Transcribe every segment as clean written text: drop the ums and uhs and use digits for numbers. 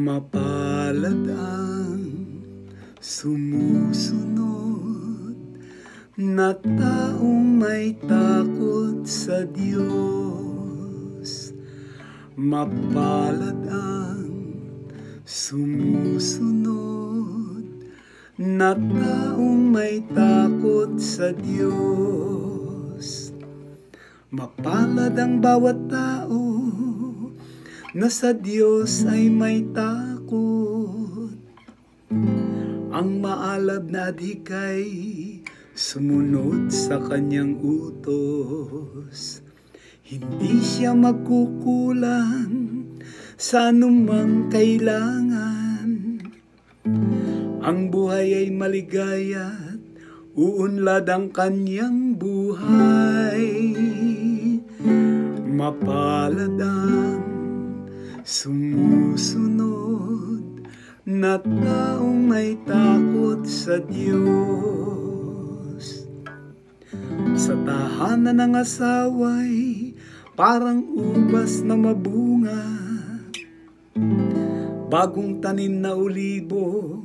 Mapalad ang sumusunod na taong may takot sa Diyos. Mapalad ang sumusunod na taong may takot sa Diyos. Mapalad ang bawat tao na sa Diyos ay may takot. Ang maalab na adhikay sumunod sa kanyang utos. Hindi siya magkukulang sa anumang kailangan. Ang buhay ay maligaya at uunlad ang kanyang buhay. Mapalad ang sumusunod na taong may takot sa Diyos. Sa tahanan ng asaway parang ubas na mabunga, bagong tanim na ulibo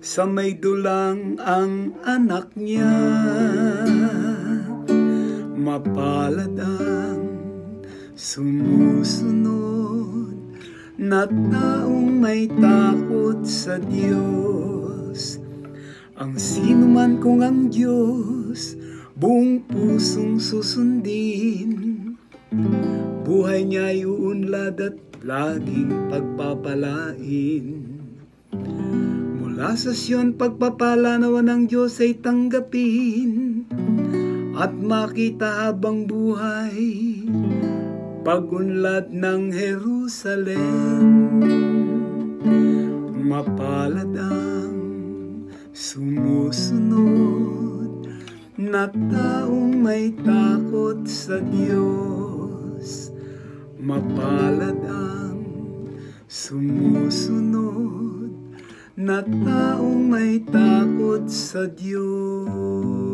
sa may dulang ang anak niya. Mapalad ang sumusunod na taong may takot sa Diyos. Ang sino man kung ang Diyos buong pusong susundin, buhay niya ay uunlad at laging pagpapalain. Mula sa Siyon pagpapala nawa ng Diyos ay tanggapin at makita habang buhay pagunlad ng Jerusalem. Mapalad ang sumusunod na taong may takot sa Diyos. Mapalad ang sumusunod na taong may takot sa Diyos.